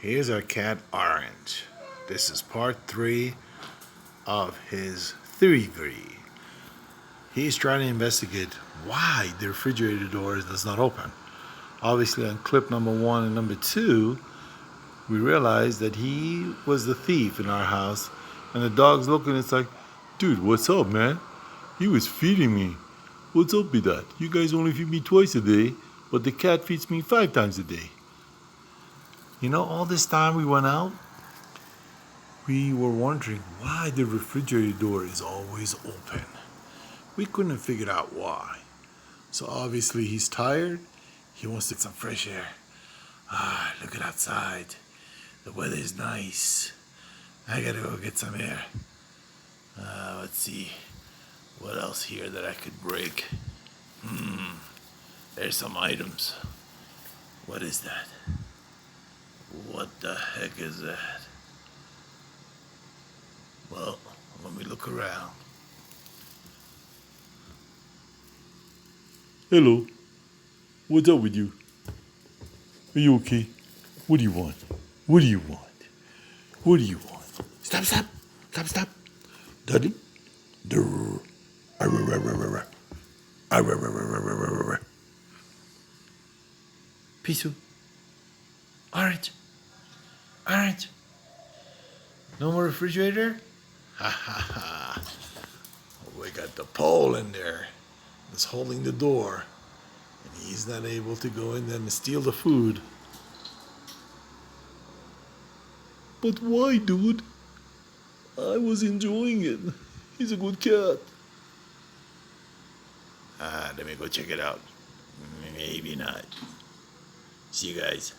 Here's our cat Orange. This is part 3 of his theory. He's trying to investigate why the refrigerator door does not open. Obviously, on clip number 1 and number 2, we realized that he was the thief in our house, and the dog's looking. It's like, dude, what's up, man? He was feeding me. What's up with that? You guys only feed me twice a day, but the cat feeds me 5 times a day. You know, all this time we went out, we were wondering why the refrigerator door is always open. We couldn't have figured out why. So obviously he's tired. He wants to get some fresh air. Look at outside. The weather is nice. I gotta go get some air. Let's see. What else here that I could break? There's some items. What is that? What the heck is that? Well, let me look around. Hello. What's up with you? Are you okay? What do you want? What do you want? What do you want? Stop. Dudley? Durr. Arr. Pisu. Orange. No more refrigerator? Ha. We got the pole in there that's holding the door. And he's not able to go in there and steal the food. But why, dude? I was enjoying it. He's a good cat. Let me go check it out. Maybe not. See you guys.